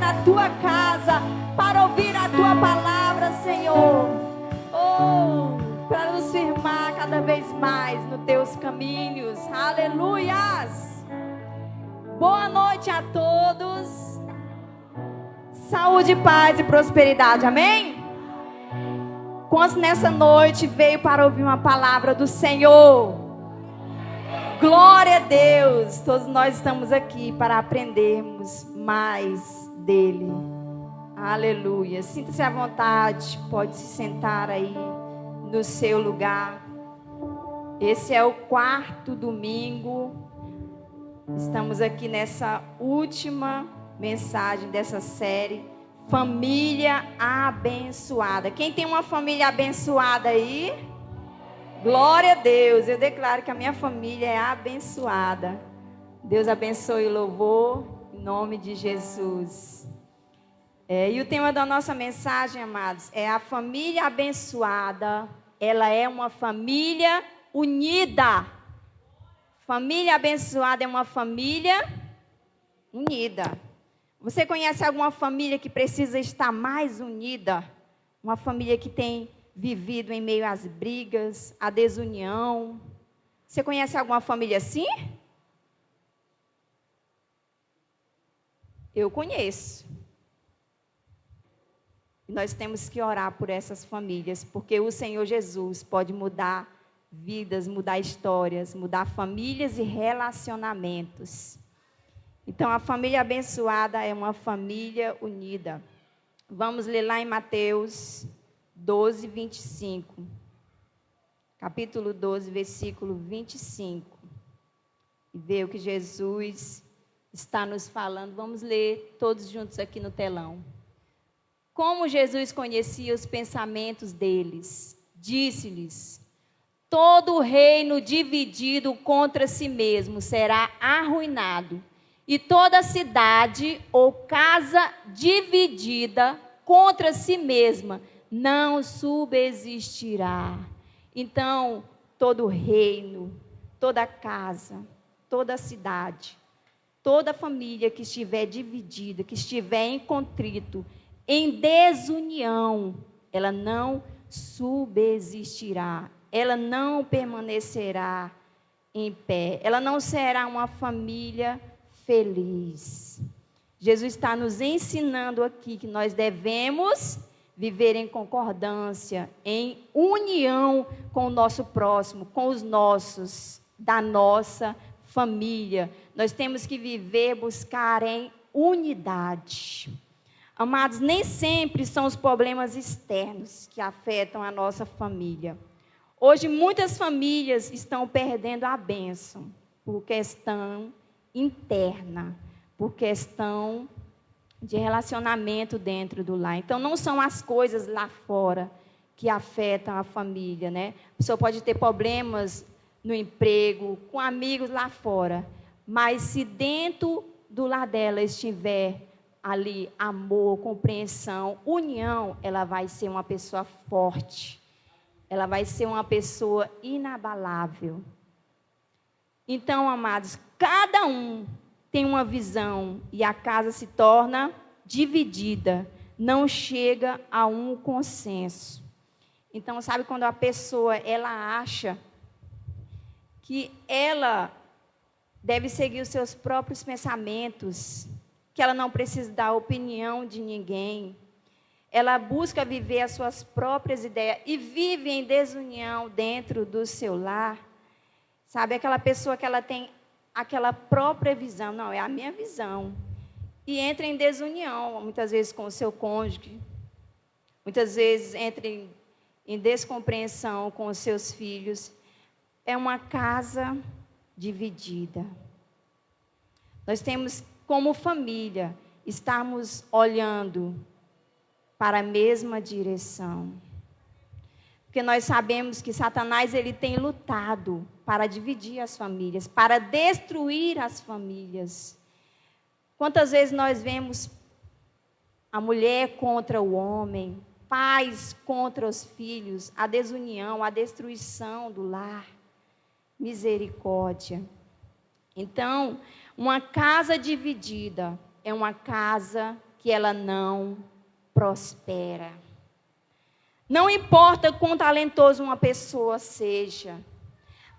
na tua casa para ouvir a tua palavra, Senhor. Oh, para nos firmar cada vez mais nos teus caminhos. Aleluias! Boa noite a todos. Saúde, paz e prosperidade. Amém? Quantos nessa noite veio para ouvir uma palavra do Senhor? Glória a Deus. Todos nós estamos aqui para aprendermos mais dele. Aleluia. Sinta-se à vontade. Pode se sentar aí no seu lugar. Esse é o 4º domingo. Estamos aqui nessa última mensagem dessa série, Família Abençoada. Quem tem uma família abençoada aí? Glória a Deus. Eu declaro que a minha família é abençoada. Deus abençoe o louvor em nome de Jesus. E o tema da nossa mensagem, amados, é a família abençoada. Ela é uma família unida. Família abençoada é uma família unida. Você conhece alguma família que precisa estar mais unida? Uma família que tem vivido em meio às brigas, à desunião. Você conhece alguma família assim? Eu conheço. E nós temos que orar por essas famílias, porque o Senhor Jesus pode mudar vidas, mudar histórias, mudar famílias e relacionamentos. Então, a família abençoada é uma família unida. Vamos ler lá em Mateus 12, 25. Capítulo 12, versículo 25. E ver o que Jesus está nos falando. Vamos ler todos juntos aqui no telão. Como Jesus conhecia os pensamentos deles, disse-lhes: todo reino dividido contra si mesmo será arruinado. E toda cidade ou casa dividida contra si mesma não subsistirá. Então, todo reino, toda casa, toda cidade, toda família que estiver dividida, que estiver em contrito, em desunião, ela não subsistirá. Ela não permanecerá em pé. Ela não será uma família feliz. Jesus está nos ensinando aqui que nós devemos viver em concordância, em união com o nosso próximo, com os nossos, da nossa família. Nós temos que viver, buscar em unidade. Amados, nem sempre são os problemas externos que afetam a nossa família. Hoje, muitas famílias estão perdendo a bênção por questão interna, por questão de relacionamento dentro do lar. Então, não são as coisas lá fora que afetam a família, né? A pessoa pode ter problemas no emprego, com amigos lá fora, mas se dentro do lar dela estiver ali amor, compreensão, união, ela vai ser uma pessoa forte. Ela vai ser uma pessoa inabalável. Então, amados, cada um tem uma visão e a casa se torna dividida. Não chega a um consenso. Então, sabe quando a pessoa, ela acha que ela deve seguir os seus próprios pensamentos, que ela não precisa da opinião de ninguém. Ela busca viver as suas próprias ideias e vive em desunião dentro do seu lar. Sabe, aquela pessoa que ela tem aquela própria visão, não, é a minha visão. E entra em desunião, muitas vezes com o seu cônjuge. Muitas vezes entra em descompreensão com os seus filhos. É uma casa dividida. Nós temos, como família, estarmos olhando para a mesma direção. Porque nós sabemos que Satanás ele tem lutado para dividir as famílias, para destruir as famílias. Quantas vezes nós vemos a mulher contra o homem, pais contra os filhos, a desunião, a destruição do lar. Misericórdia. Então, uma casa dividida é uma casa que que ela não prospera. Não importa quão talentoso uma pessoa seja.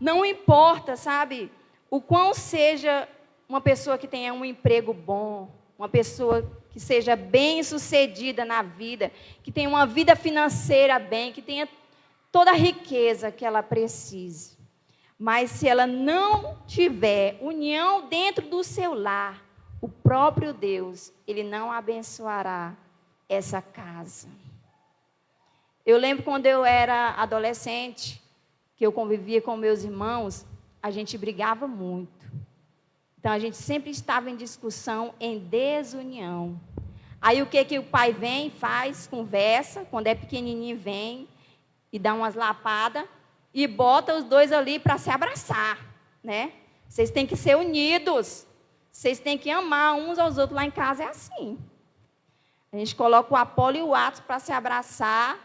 Não importa, sabe, o quão seja uma pessoa que tenha um emprego bom, uma pessoa que seja bem-sucedida na vida, que tenha uma vida financeira bem, que tenha toda a riqueza que ela precise. Mas se ela não tiver união dentro do seu lar, o próprio Deus, Ele não abençoará essa casa. Eu lembro quando eu era adolescente, que eu convivia com meus irmãos, a gente brigava muito. Então, a gente sempre estava em discussão, em desunião. Aí, o que o pai vem, faz, conversa, quando é pequenininho vem e dá umas lapadas e bota os dois ali para se abraçar, né? Vocês têm que ser unidos, vocês têm que amar uns aos outros. Lá em casa é assim. A gente coloca o Apolo e o Atos para se abraçar,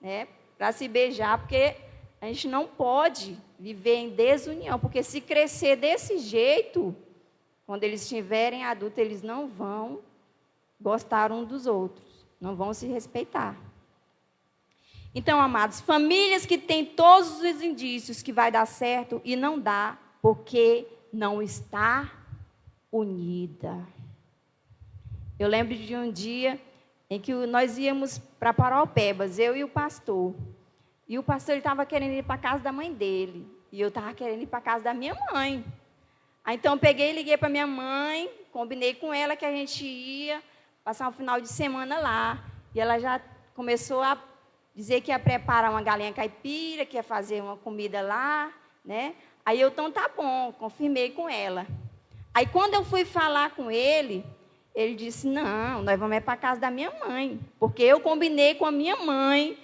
né? Para se beijar, porque a gente não pode viver em desunião, porque se crescer desse jeito, quando eles estiverem adultos, eles não vão gostar uns dos outros, não vão se respeitar. Então, amados, famílias que têm todos os indícios que vai dar certo e não dá, porque não está unida. Eu lembro de um dia em que nós íamos para Paraupebas, eu e o pastor. E o pastor estava querendo ir para a casa da mãe dele. E eu estava querendo ir para a casa da minha mãe. Aí, então, eu peguei e liguei para minha mãe, combinei com ela que a gente ia passar um final de semana lá. E ela já começou a dizer que ia preparar uma galinha caipira, que ia fazer uma comida lá, né? Aí eu, então, tá bom, confirmei com ela. Aí, quando eu fui falar com ele, ele disse, não, nós vamos para a casa da minha mãe, porque eu combinei com a minha mãe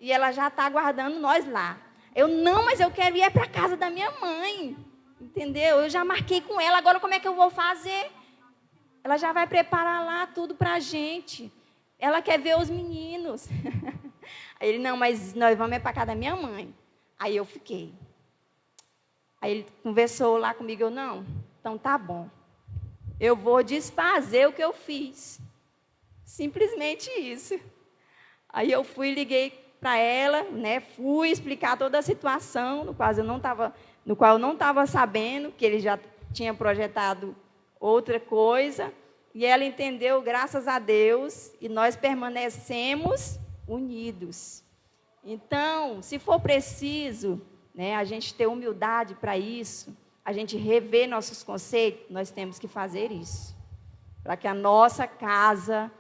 e ela já está aguardando nós lá. Eu, não, mas eu quero ir para a casa da minha mãe, entendeu? Eu já marquei com ela, agora como é que eu vou fazer? Ela já vai preparar lá tudo para a gente. Ela quer ver os meninos. Aí ele, não, mas nós vamos para a casa da minha mãe. Aí eu fiquei. Aí ele conversou lá comigo, eu, não, então tá bom. Eu vou desfazer o que eu fiz. Simplesmente isso. Aí eu fui e liguei para ela, né? Fui explicar toda a situação, no qual eu não estava sabendo, que ele já tinha projetado outra coisa. E ela entendeu, graças a Deus, e nós permanecemos unidos. Então, se for preciso, né, a gente ter humildade para isso, a gente rever nossos conceitos, nós temos que fazer isso. Para que a nossa casa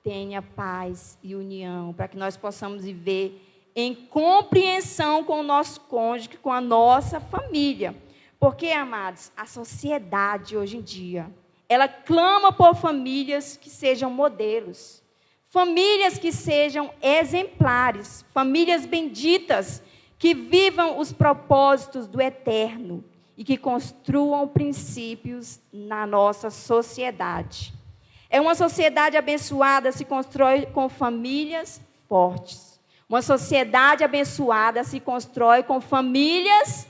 tenha paz e união, para que nós possamos viver em compreensão com o nosso cônjuge, com a nossa família. Porque, amados, a sociedade hoje em dia, ela clama por famílias que sejam modelos, famílias que sejam exemplares, famílias benditas, que vivam os propósitos do eterno e que construam princípios na nossa sociedade. É uma sociedade abençoada se constrói com famílias fortes. Uma sociedade abençoada se constrói com famílias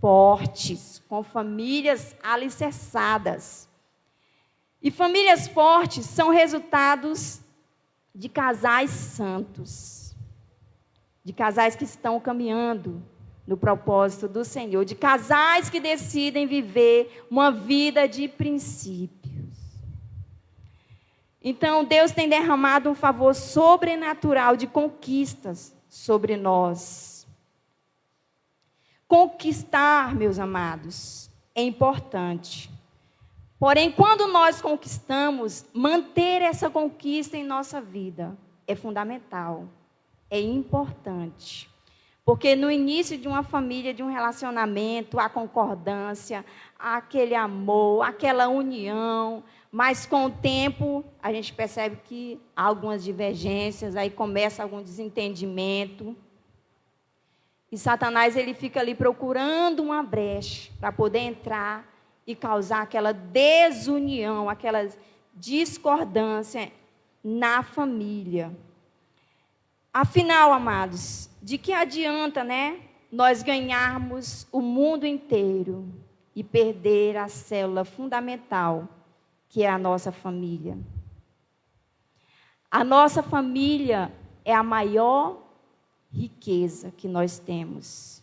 fortes, com famílias alicerçadas. E famílias fortes são resultados de casais santos, de casais que estão caminhando no propósito do Senhor, de casais que decidem viver uma vida de princípios. Então, Deus tem derramado um favor sobrenatural de conquistas sobre nós. Conquistar, meus amados, é importante. Porém, quando nós conquistamos, manter essa conquista em nossa vida é fundamental, é importante. Porque no início de uma família, de um relacionamento, há concordância, há aquele amor, aquela união, mas com o tempo a gente percebe que há algumas divergências, aí começa algum desentendimento. E Satanás ele fica ali procurando uma brecha para poder entrar e causar aquela desunião, aquela discordância na família. Afinal, amados, de que adianta, né, nós ganharmos o mundo inteiro e perder a célula fundamental, que é a nossa família? A nossa família é a maior riqueza que nós temos.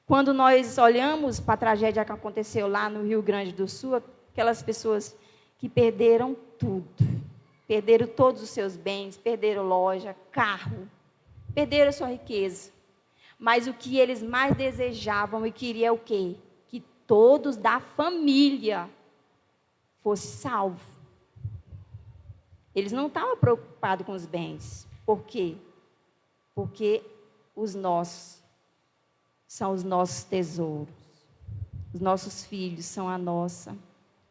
Quando nós olhamos para a tragédia que aconteceu lá no Rio Grande do Sul, aquelas pessoas que perderam tudo, perderam todos os seus bens, perderam loja, carro, perderam a sua riqueza. Mas o que eles mais desejavam e queriam é o quê? Que todos da família fossem salvos. Eles não estavam preocupados com os bens. Por quê? Porque os nossos são os nossos tesouros. Os nossos filhos são a nossa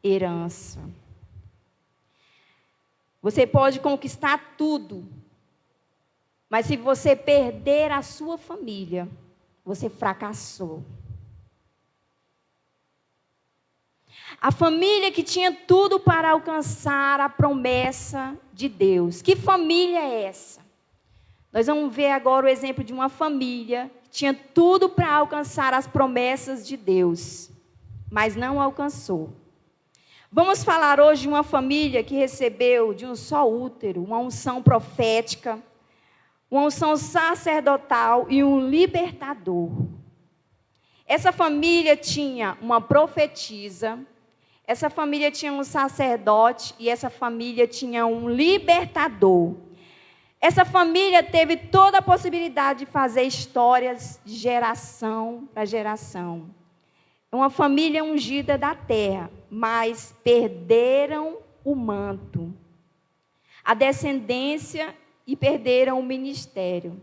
herança. Você pode conquistar tudo, mas se você perder a sua família, você fracassou. A família que tinha tudo para alcançar a promessa de Deus. Que família é essa? Nós vamos ver agora o exemplo de uma família que tinha tudo para alcançar as promessas de Deus, mas não alcançou. Vamos falar hoje de uma família que recebeu de um só útero uma unção profética, uma unção sacerdotal e um libertador. Essa família tinha uma profetisa, essa família tinha um sacerdote e essa família tinha um libertador. Essa família teve toda a possibilidade de fazer histórias de geração para geração. Uma família ungida da terra, mas perderam o manto, a descendência e perderam o ministério.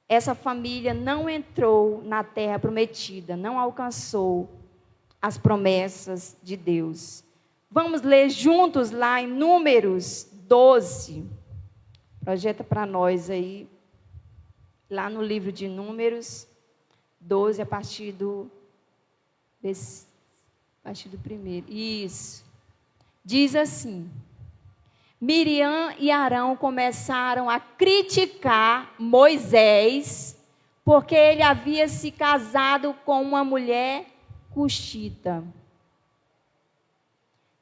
Essa família não entrou na terra prometida, não alcançou as promessas de Deus. Vamos ler juntos lá em Números 12. Projeta para nós aí, lá no livro de Números 12, a partir do primeiro. Isso. Diz assim: Miriam e Arão começaram a criticar Moisés, porque ele havia se casado com uma mulher cuxita.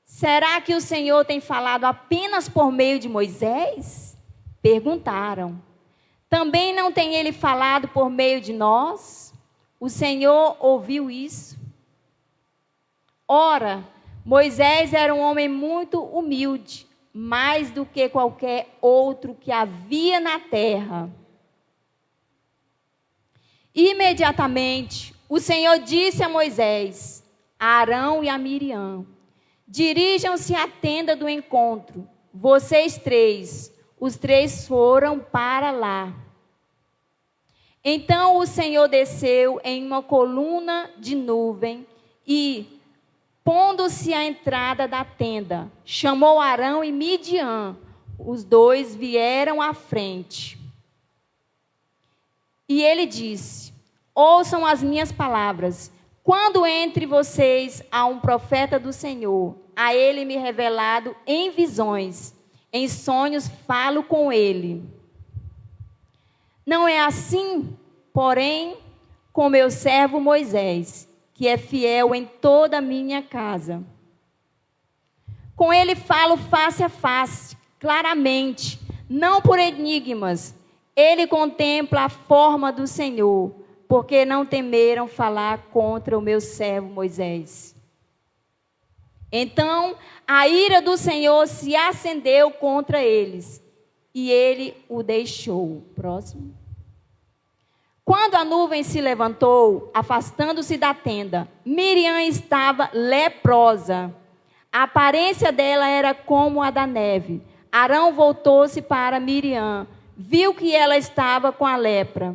Será que o Senhor tem falado apenas por meio de Moisés? Perguntaram. Também não tem ele falado por meio de nós? O Senhor ouviu isso? Ora, Moisés era um homem muito humilde, mais do que qualquer outro que havia na terra. Imediatamente, o Senhor disse a Moisés, a Arão e a Miriam: dirijam-se à tenda do encontro, vocês três. Os três foram para lá. Então o Senhor desceu em uma coluna de nuvem e, pondo-se à entrada da tenda, chamou Arão e Midian. Os dois vieram à frente. E ele disse: ouçam as minhas palavras. Quando entre vocês há um profeta do Senhor, a ele me revelado em visões, em sonhos falo com ele. Não é assim, porém, com meu servo Moisés, que é fiel em toda a minha casa. Com ele falo face a face, claramente, não por enigmas. Ele contempla a forma do Senhor, porque não temeram falar contra o meu servo Moisés. Então, a ira do Senhor se acendeu contra eles, e ele o deixou. Próximo. Quando a nuvem se levantou, afastando-se da tenda, Miriam estava leprosa. A aparência dela era como a da neve. Arão voltou-se para Miriam, viu que ela estava com a lepra,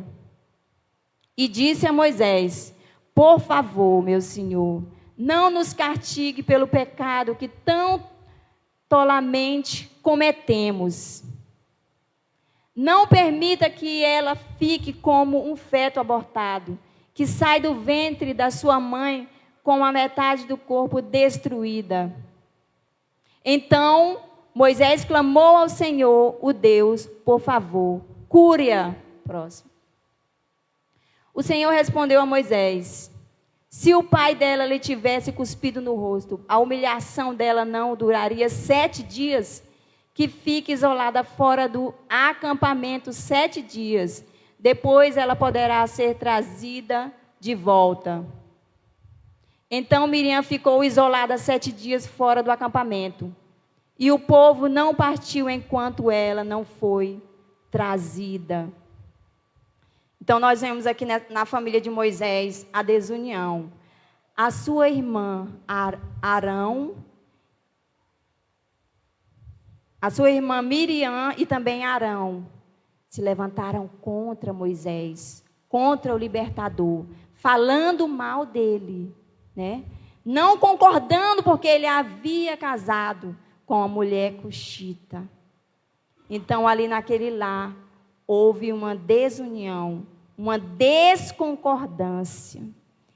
e disse a Moisés: por favor, meu senhor, não nos castigue pelo pecado que tão tolamente cometemos. Não permita que ela fique como um feto abortado, que sai do ventre da sua mãe com a metade do corpo destruída. Então Moisés clamou ao Senhor, o Deus: por favor, cure-a. Próximo. O Senhor respondeu a Moisés: se o pai dela lhe tivesse cuspido no rosto, a humilhação dela não duraria 7 dias. que fique isolada fora do acampamento 7 dias. Depois ela poderá ser trazida de volta. Então Miriam ficou isolada 7 dias fora do acampamento. E o povo não partiu enquanto ela não foi trazida. Então nós vemos aqui na família de Moisés a desunião. A sua irmã Arão, a sua irmã Miriam e também Arão se levantaram contra Moisés, contra o libertador, falando mal dele, né? Não concordando porque ele havia casado com a mulher cuxita. Então ali naquele lar houve uma desunião, uma desconcordância.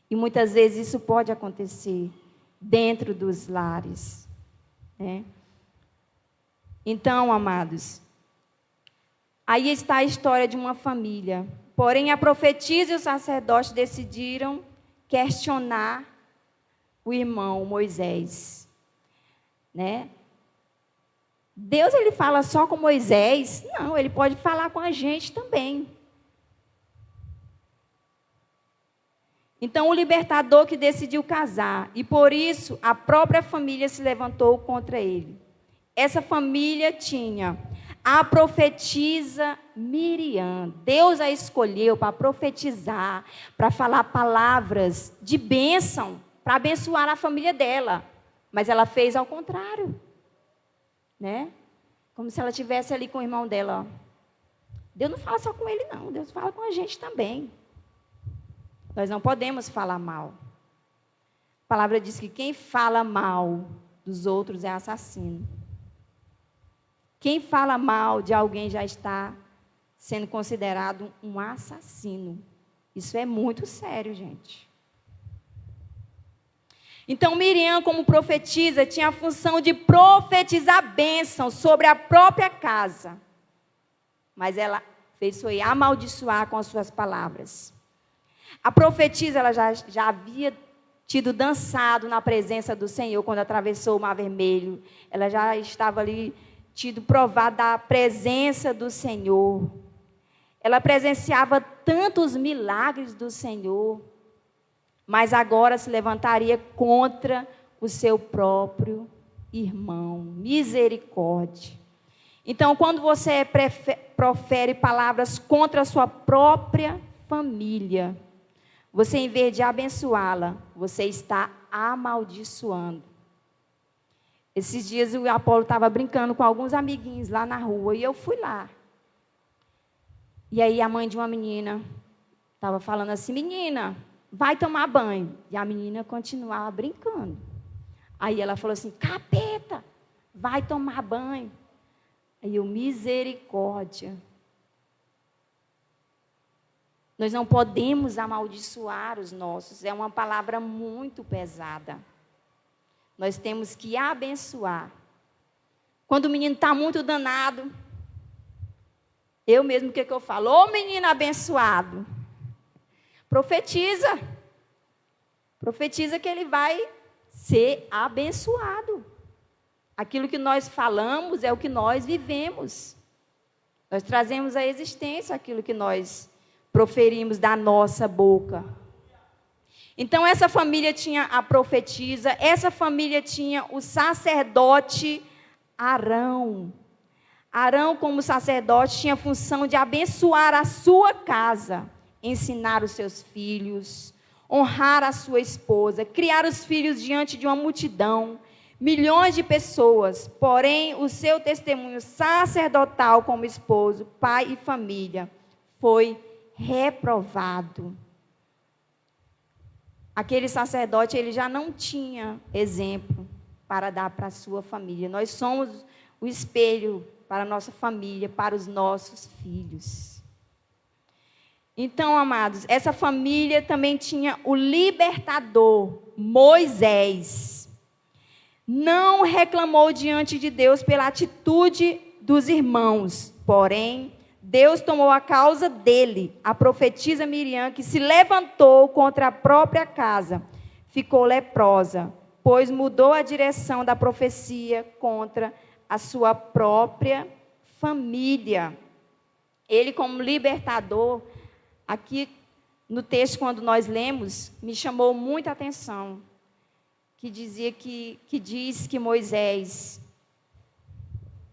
E muitas vezes isso pode acontecer dentro dos lares, né? Então, amados, aí está a história de uma família. Porém, a profetisa e o sacerdote decidiram questionar o irmão Moisés, né? Deus, ele fala só com Moisés? Não, ele pode falar com a gente também. Então, o libertador que decidiu casar, e por isso a própria família se levantou contra ele. Essa família tinha a profetisa Miriam. Deus a escolheu para profetizar, para falar palavras de bênção, para abençoar a família dela. Mas ela fez ao contrário, né? Como se ela estivesse ali com o irmão dela. Ó. Deus não fala só com ele, não. Deus fala com a gente também. Nós não podemos falar mal. A palavra diz que quem fala mal dos outros é assassino. Quem fala mal de alguém já está sendo considerado um assassino. Isso é muito sério, gente. Então, Miriam, como profetisa, tinha a função de profetizar bênção sobre a própria casa. Mas ela fez foi amaldiçoar com as suas palavras. A profetisa, ela já havia tido dançado na presença do Senhor quando atravessou o Mar Vermelho. Ela já estava ali tido provar da presença do Senhor. Ela presenciava tantos milagres do Senhor, mas agora se levantaria contra o seu próprio irmão. Misericórdia. Então, quando você profere palavras contra a sua própria família, você, em vez de abençoá-la, você está amaldiçoando. Esses dias o Apolo estava brincando com alguns amiguinhos lá na rua e eu fui lá. E aí a mãe de uma menina estava falando assim, menina, vai tomar banho. E a menina continuava brincando. Aí ela falou assim, capeta, vai tomar banho. Aí eu, misericórdia. Nós não podemos amaldiçoar os nossos. É uma palavra muito pesada. Nós temos que abençoar. Quando o menino está muito danado, eu mesmo, o que eu falo? Ô menino abençoado, profetiza. Profetiza que ele vai ser abençoado. Aquilo que nós falamos é o que nós vivemos. Nós trazemos à existência aquilo que nós proferimos da nossa boca. Então, essa família tinha a profetisa, essa família tinha o sacerdote Arão. Arão, como sacerdote, tinha a função de abençoar a sua casa, ensinar os seus filhos, honrar a sua esposa, criar os filhos diante de uma multidão, milhões de pessoas. Porém, o seu testemunho sacerdotal como esposo, pai e família foi reprovado. Aquele sacerdote, ele já não tinha exemplo para dar para a sua família. Nós somos o espelho para a nossa família, para os nossos filhos. Então, amados, essa família também tinha o libertador, Moisés. Não reclamou diante de Deus pela atitude dos irmãos, porém, Deus tomou a causa dele, a profetisa Miriam, que se levantou contra a própria casa, ficou leprosa, pois mudou a direção da profecia contra a sua própria família. Ele, como libertador, aqui no texto, quando nós lemos, me chamou muita atenção, que diz que Moisés,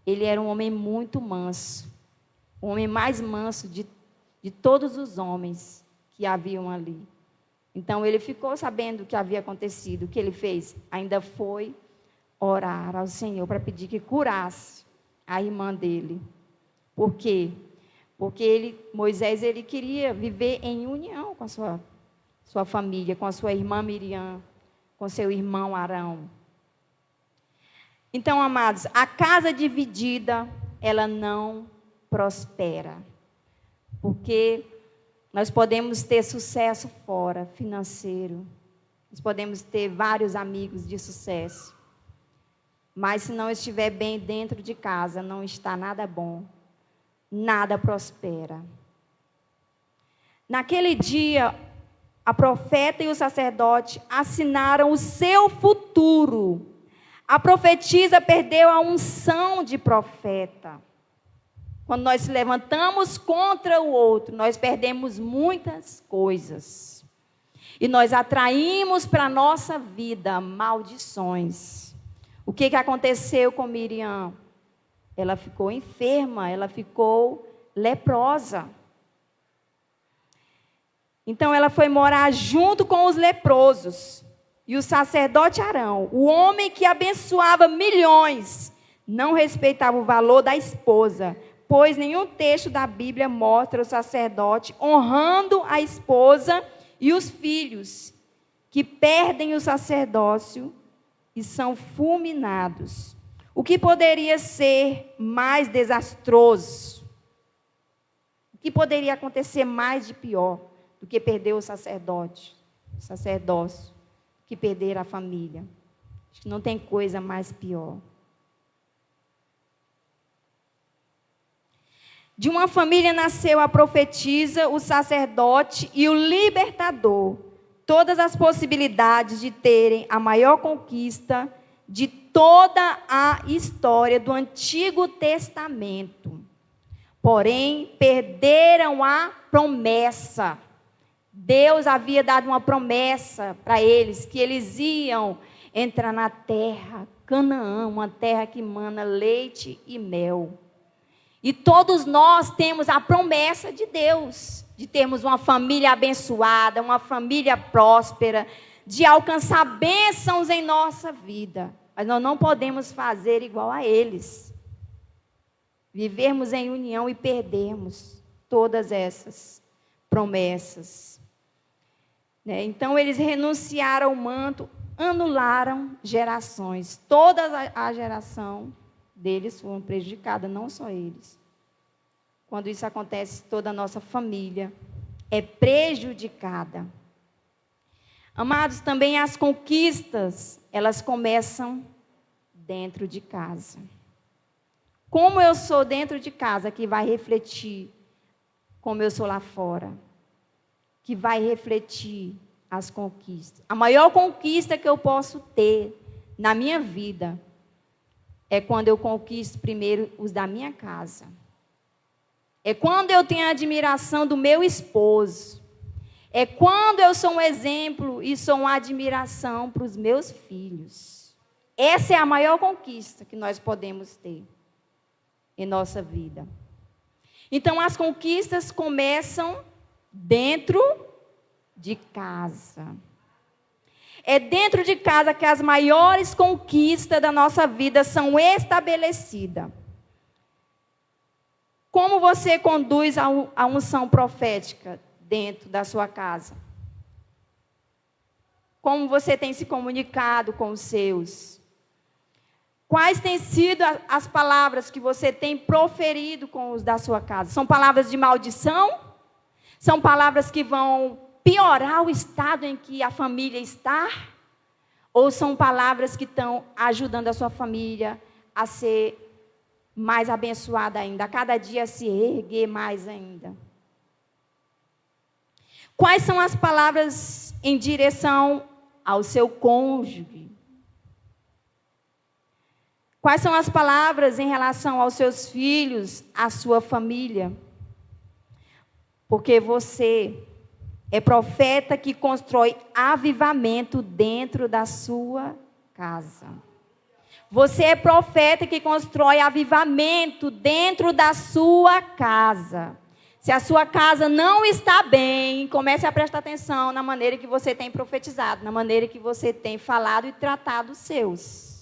ele era um homem muito manso, o homem mais manso de todos os homens que haviam ali. Então, ele ficou sabendo o que havia acontecido. O que ele fez? Ainda foi orar ao Senhor para pedir que curasse a irmã dele. Por quê? Porque Moisés queria viver em união com a sua família, com a sua irmã Miriam, com seu irmão Arão. Então, amados, a casa dividida, ela não prospera. Porque nós podemos ter sucesso fora, financeiro. Nós podemos ter vários amigos de sucesso. Mas se não estiver bem dentro de casa, não está nada bom. Nada prospera. Naquele dia, a profeta e o sacerdote assinaram o seu futuro. A profetisa perdeu a unção de profeta. Quando nós se levantamos contra o outro, nós perdemos muitas coisas. E nós atraímos para a nossa vida maldições. O que aconteceu com Miriam? Ela ficou enferma, ela ficou leprosa. Então ela foi morar junto com os leprosos. E o sacerdote Arão, o homem que abençoava milhões, não respeitava o valor da esposa, pois nenhum texto da Bíblia mostra o sacerdote honrando a esposa e os filhos, que perdem o sacerdócio e são fulminados. O que poderia ser mais desastroso? O que poderia acontecer mais de pior do que perder o sacerdócio, que perder a família? Acho que não tem coisa mais pior. De uma família nasceu a profetisa, o sacerdote e o libertador. Todas as possibilidades de terem a maior conquista de toda a história do Antigo Testamento. Porém, perderam a promessa. Deus havia dado uma promessa para eles, que eles iam entrar na terra, Canaã, uma terra que mana leite e mel. E todos nós temos a promessa de Deus, de termos uma família abençoada, uma família próspera, de alcançar bênçãos em nossa vida. Mas nós não podemos fazer igual a eles. Vivermos em união e perdermos todas essas promessas. Então, eles renunciaram ao manto, anularam gerações. Toda a geração deles foram prejudicadas, não só eles. Quando isso acontece, toda a nossa família é prejudicada. Amados, também as conquistas, elas começam dentro de casa. Como eu sou dentro de casa, que vai refletir como eu sou lá fora. Que vai refletir as conquistas. A maior conquista que eu posso ter na minha vida é quando eu conquisto primeiro os da minha casa. É quando eu tenho a admiração do meu esposo. É quando eu sou um exemplo e sou uma admiração para os meus filhos. Essa é a maior conquista que nós podemos ter em nossa vida. Então, as conquistas começam dentro de casa. É dentro de casa que as maiores conquistas da nossa vida são estabelecidas. Como você conduz a unção profética dentro da sua casa? Como você tem se comunicado com os seus? Quais têm sido as palavras que você tem proferido com os da sua casa? São palavras de maldição? São palavras que vão piorar o estado em que a família está? Ou são palavras que estão ajudando a sua família a ser mais abençoada ainda, a cada dia a se erguer mais ainda? Quais são as palavras em direção ao seu cônjuge? Quais são as palavras em relação aos seus filhos, à sua família? Porque você é profeta que constrói avivamento dentro da sua casa. Você é profeta que constrói avivamento dentro da sua casa. Se a sua casa não está bem, comece a prestar atenção na maneira que você tem profetizado, na maneira que você tem falado e tratado os seus.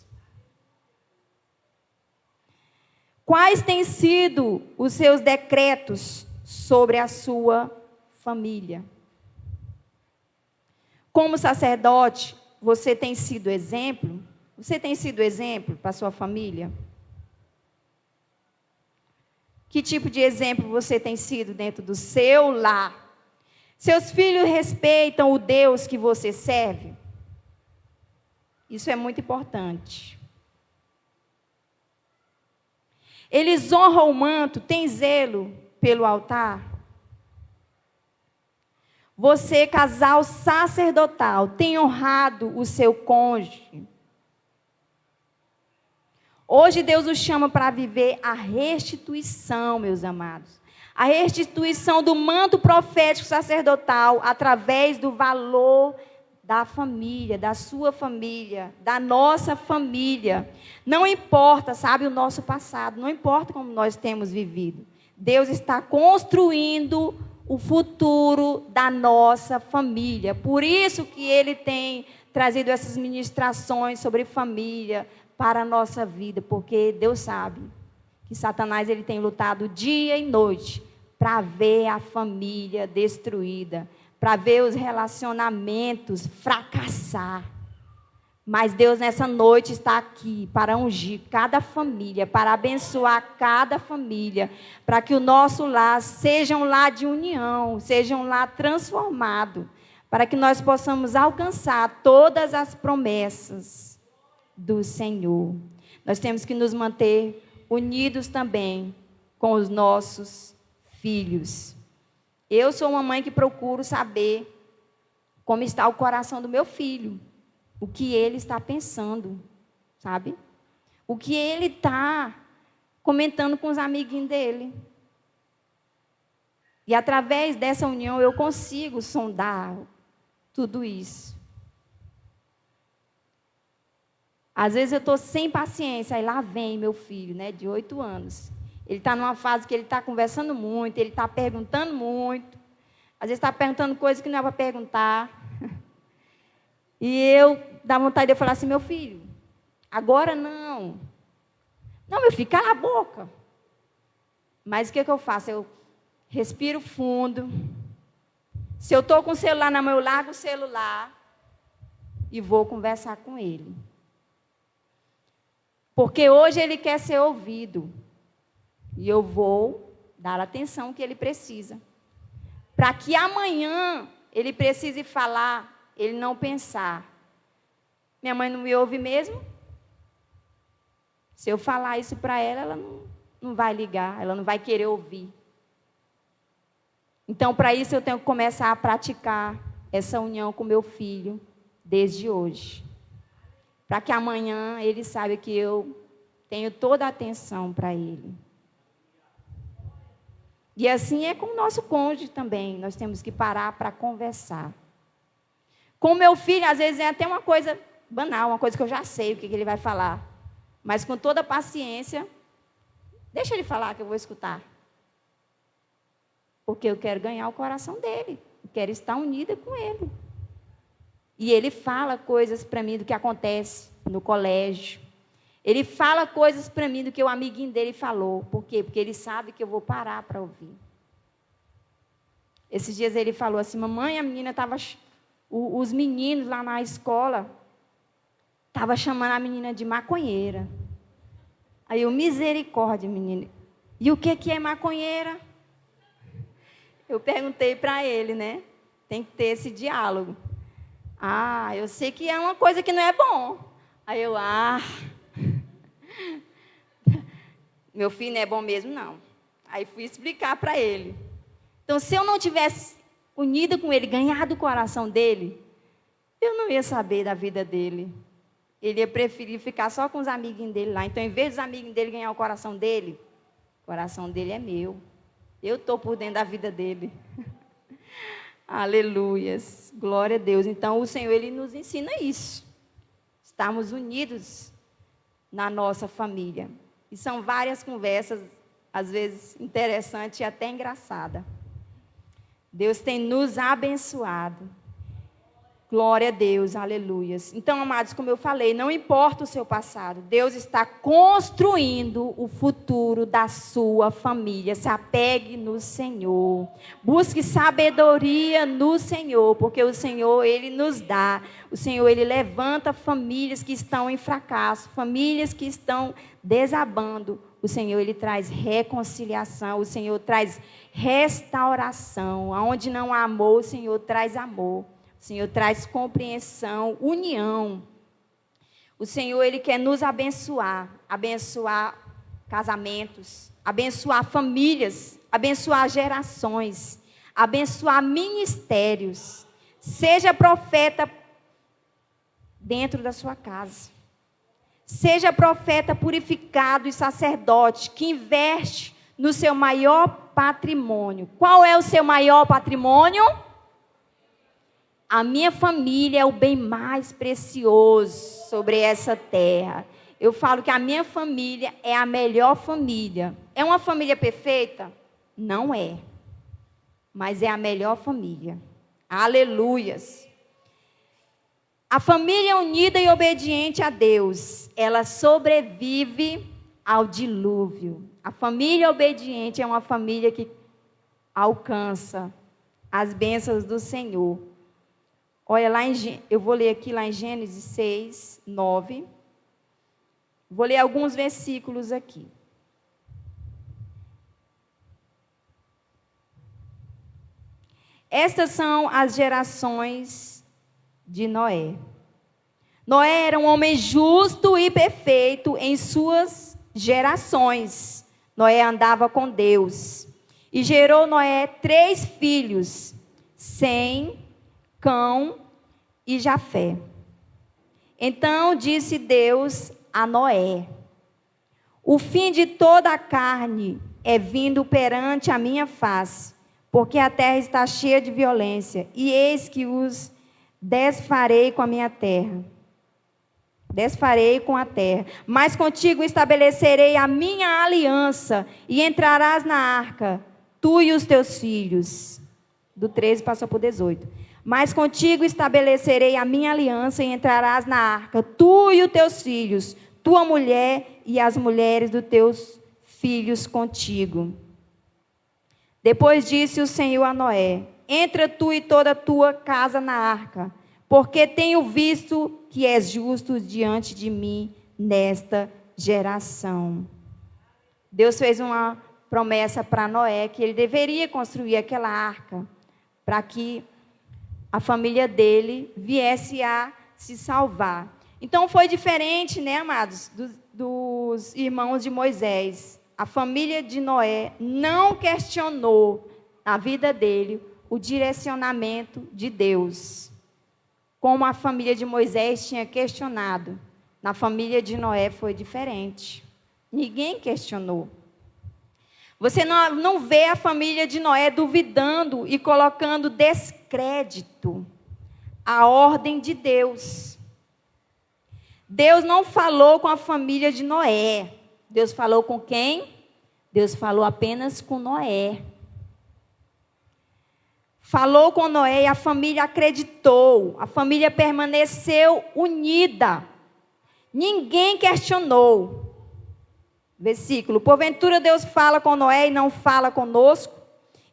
Quais têm sido os seus decretos sobre a sua família? Como sacerdote, você tem sido exemplo? Você tem sido exemplo para a sua família? Que tipo de exemplo você tem sido dentro do seu lar? Seus filhos respeitam o Deus que você serve? Isso é muito importante. Eles honram o manto, têm zelo pelo altar? Você, casal sacerdotal, tem honrado o seu cônjuge? Hoje Deus nos chama para viver a restituição, meus amados. A restituição do manto profético sacerdotal através do valor da família, da sua família, da nossa família. Não importa, sabe, o nosso passado, não importa como nós temos vivido. Deus está construindo o futuro da nossa família. Por isso que Ele tem trazido essas ministrações sobre família para a nossa vida, porque Deus sabe que Satanás ele tem lutado dia e noite para ver a família destruída, para ver os relacionamentos fracassar. Mas Deus nessa noite está aqui para ungir cada família, para abençoar cada família, para que o nosso lar seja um lar de união, seja um lar transformado, para que nós possamos alcançar todas as promessas do Senhor. Nós temos que nos manter unidos também com os nossos filhos. Eu sou uma mãe que procuro saber como está o coração do meu filho, o que ele está pensando, sabe? O que ele está comentando com os amiguinhos dele. E através dessa união eu consigo sondar tudo isso. Às vezes eu estou sem paciência, aí lá vem meu filho, né, de 8 anos. Ele está numa fase que ele está conversando muito, ele está perguntando muito. Às vezes está perguntando coisas que não é para perguntar. E eu dá vontade de eu falar assim, meu filho, agora não. Não, meu filho, cala a boca. Mas o que eu faço? Eu respiro fundo. Se eu estou com o celular na mão, eu largo o celular e vou conversar com ele. Porque hoje ele quer ser ouvido. E eu vou dar a atenção que ele precisa. Para que amanhã ele precise falar, ele não pensar. Minha mãe não me ouve mesmo? Se eu falar isso para ela, ela não vai ligar, ela não vai querer ouvir. Então, para isso, eu tenho que começar a praticar essa união com meu filho desde hoje. Para que amanhã ele saiba que eu tenho toda a atenção para ele. E assim é com o nosso cônjuge também. Nós temos que parar para conversar. Com o meu filho, às vezes é até uma coisa banal, uma coisa que eu já sei o que ele vai falar. Mas com toda a paciência, deixa ele falar que eu vou escutar. Porque eu quero ganhar o coração dele. Eu quero estar unida com ele. E ele fala coisas para mim do que acontece no colégio. Ele fala coisas para mim do que o amiguinho dele falou. Por quê? Porque ele sabe que eu vou parar para ouvir. Esses dias ele falou assim, mamãe, a menina estava... Os meninos lá na escola estavam chamando a menina de maconheira. Aí eu, misericórdia, menina. E o que é maconheira? Eu perguntei para ele, né? Tem que ter esse diálogo. Ah, eu sei que é uma coisa que não é bom. Aí eu, meu filho não é bom mesmo, não. Aí fui explicar para ele. Então, se eu não tivesse unida com ele, ganhado o coração dele, eu não ia saber da vida dele. Ele ia preferir ficar só com os amiguinhos dele lá. Então, em vez dos amiguinhos dele ganhar o coração dele é meu. Eu estou por dentro da vida dele. Aleluias. Glória a Deus. Então, o Senhor, Ele nos ensina isso. Estamos unidos na nossa família. E são várias conversas, às vezes interessantes e até engraçadas. Deus tem nos abençoado. Glória a Deus, aleluias. Então, amados, como eu falei, não importa o seu passado, Deus está construindo o futuro da sua família. Se apegue no Senhor. Busque sabedoria no Senhor, porque o Senhor, Ele nos dá. O Senhor, Ele levanta famílias que estão em fracasso, famílias que estão desabando. O Senhor, Ele traz reconciliação, o Senhor traz restauração. Onde não há amor, o Senhor traz amor. O Senhor traz compreensão, união. O Senhor, Ele quer nos abençoar. Abençoar casamentos, abençoar famílias, abençoar gerações, abençoar ministérios. Seja profeta dentro da sua casa. Seja profeta purificado e sacerdote que investe no seu maior patrimônio. Qual é o seu maior patrimônio? A minha família é o bem mais precioso sobre essa terra. Eu falo que a minha família é a melhor família. É uma família perfeita? Não é. Mas é a melhor família. Aleluias. A família unida e obediente a Deus, ela sobrevive ao dilúvio. A família obediente é uma família que alcança as bênçãos do Senhor. Olha, eu vou ler aqui lá em Gênesis 6, 9. Vou ler alguns versículos aqui. Estas são as gerações de Noé. Noé era um homem justo e perfeito em suas gerações. Noé andava com Deus. E gerou Noé 3 filhos, Sem, Cão e Jafé. Então disse Deus a Noé: o fim de toda a carne é vindo perante a minha face, porque a terra está cheia de violência, e eis que os desfarei com a minha terra. Desfarei com a terra. Mas contigo estabelecerei a minha aliança, e entrarás na arca, tu e os teus filhos. Do 13 passou para o 18. Mas contigo estabelecerei a minha aliança, e entrarás na arca, tu e os teus filhos, tua mulher e as mulheres dos teus filhos contigo. Depois disse o Senhor a Noé: entra tu e toda a tua casa na arca, porque tenho visto que és justo diante de mim nesta geração. Deus fez uma promessa para Noé que ele deveria construir aquela arca para que a família dele viesse a se salvar. Então foi diferente, né, amados, dos irmãos de Moisés. A família de Noé não questionou na vida dele o direcionamento de Deus, como a família de Moisés tinha questionado. Na família de Noé foi diferente. Ninguém questionou. Você não vê a família de Noé duvidando e colocando descrédito à ordem de Deus. Deus não falou com a família de Noé. Deus falou com quem? Deus falou apenas com Noé. Falou com Noé e a família acreditou. A família permaneceu unida. Ninguém questionou. Versículo: porventura Deus fala com Noé e não fala conosco?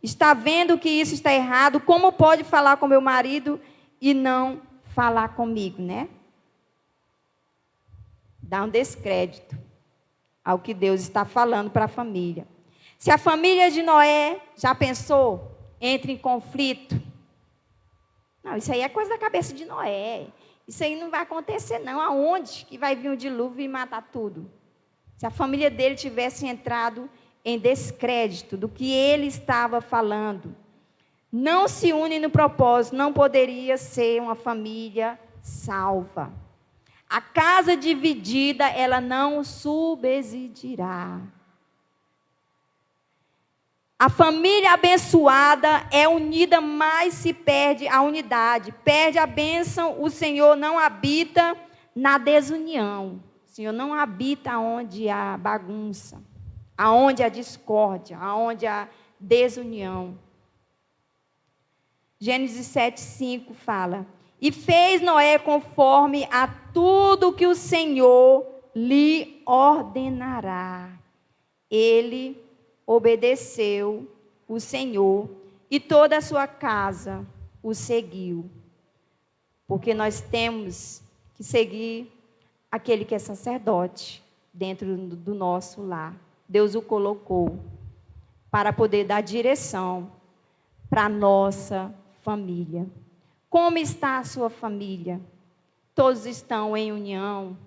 Está vendo que isso está errado? Como pode falar com meu marido e não falar comigo, né? Dá um descrédito ao que Deus está falando para a família. Se a família de Noé, já pensou, entra em conflito? Não, isso aí é coisa da cabeça de Noé. Isso aí não vai acontecer, não. Aonde que vai vir um dilúvio e matar tudo? Se a família dele tivesse entrado em descrédito do que ele estava falando, não se une no propósito, não poderia ser uma família salva. A casa dividida, ela não subsistirá. A família abençoada é unida, mas se perde a unidade. Perde a bênção, o Senhor não habita na desunião. O Senhor não habita onde há bagunça, aonde há discórdia, aonde há desunião. Gênesis 7:5 fala: e fez Noé conforme a tudo que o Senhor lhe ordenará. Ele obedeceu o Senhor e toda a sua casa o seguiu. Porque nós temos que seguir aquele que é sacerdote dentro do nosso lar. Deus o colocou para poder dar direção para a nossa família. Como está a sua família? Todos estão em união?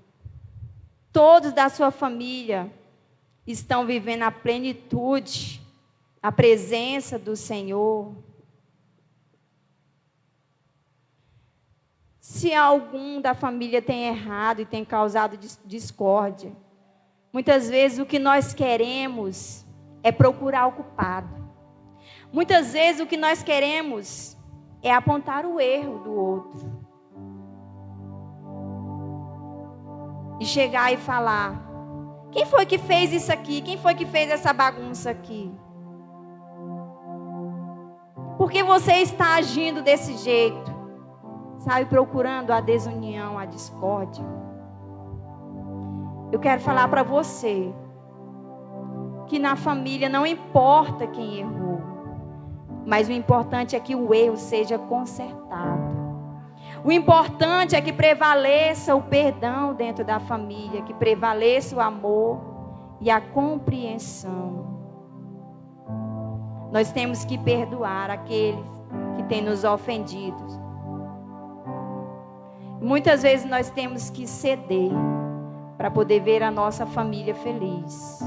Todos da sua família estão vivendo a plenitude, a presença do Senhor? Se algum da família tem errado e tem causado discórdia, muitas vezes o que nós queremos é procurar o culpado. Muitas vezes o que nós queremos é apontar o erro do outro. E chegar e falar: quem foi que fez isso aqui? Quem foi que fez essa bagunça aqui? Por que você está agindo desse jeito? Sabe, procurando a desunião, a discórdia. Eu quero falar para você que na família não importa quem errou, mas o importante é que o erro seja consertado. O importante é que prevaleça o perdão dentro da família, que prevaleça o amor e a compreensão. Nós temos que perdoar aqueles que têm nos ofendido. Muitas vezes nós temos que ceder para poder ver a nossa família feliz.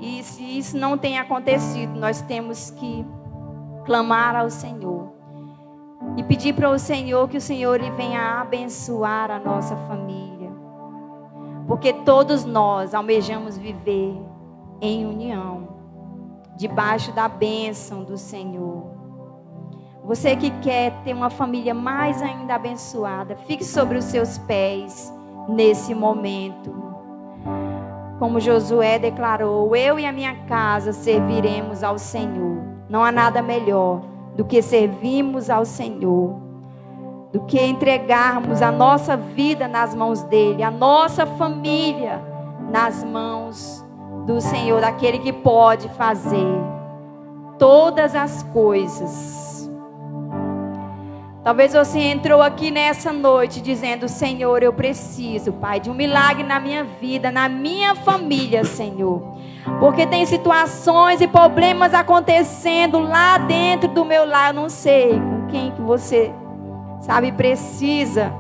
E se isso não tem acontecido, nós temos que clamar ao Senhor e pedir para o Senhor que o Senhor ele venha abençoar a nossa família. Porque todos nós almejamos viver em união, debaixo da bênção do Senhor. Você que quer ter uma família mais ainda abençoada, fique sobre os seus pés nesse momento. Como Josué declarou: eu e a minha casa serviremos ao Senhor. Não há nada melhor do que servirmos ao Senhor, do que entregarmos a nossa vida nas mãos dEle, a nossa família nas mãos do Senhor, daquele que pode fazer todas as coisas. Talvez você entrou aqui nessa noite dizendo: Senhor, eu preciso, Pai, de um milagre na minha vida, na minha família, Senhor. Porque tem situações e problemas acontecendo lá dentro do meu lar. Eu não sei com quem que você, sabe, precisa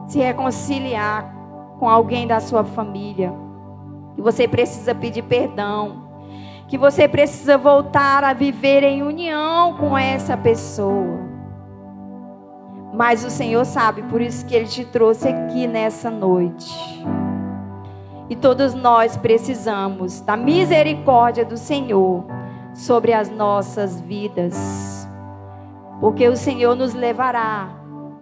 se reconciliar com alguém da sua família. Que você precisa pedir perdão. Que você precisa voltar a viver em união com essa pessoa. Mas o Senhor sabe, por isso que Ele te trouxe aqui nessa noite. E todos nós precisamos da misericórdia do Senhor sobre as nossas vidas. Porque o Senhor nos levará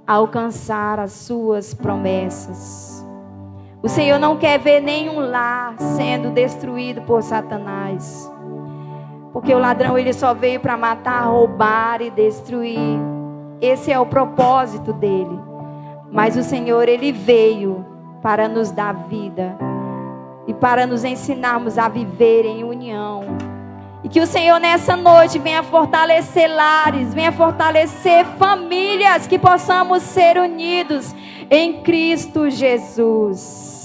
a alcançar as suas promessas. O Senhor não quer ver nenhum lar sendo destruído por Satanás. Porque o ladrão ele só veio para matar, roubar e destruir. Esse é o propósito dele. Mas o Senhor, ele veio para nos dar vida e para nos ensinarmos a viver em união. E que o Senhor nessa noite venha fortalecer lares, venha fortalecer famílias, que possamos ser unidos em Cristo Jesus.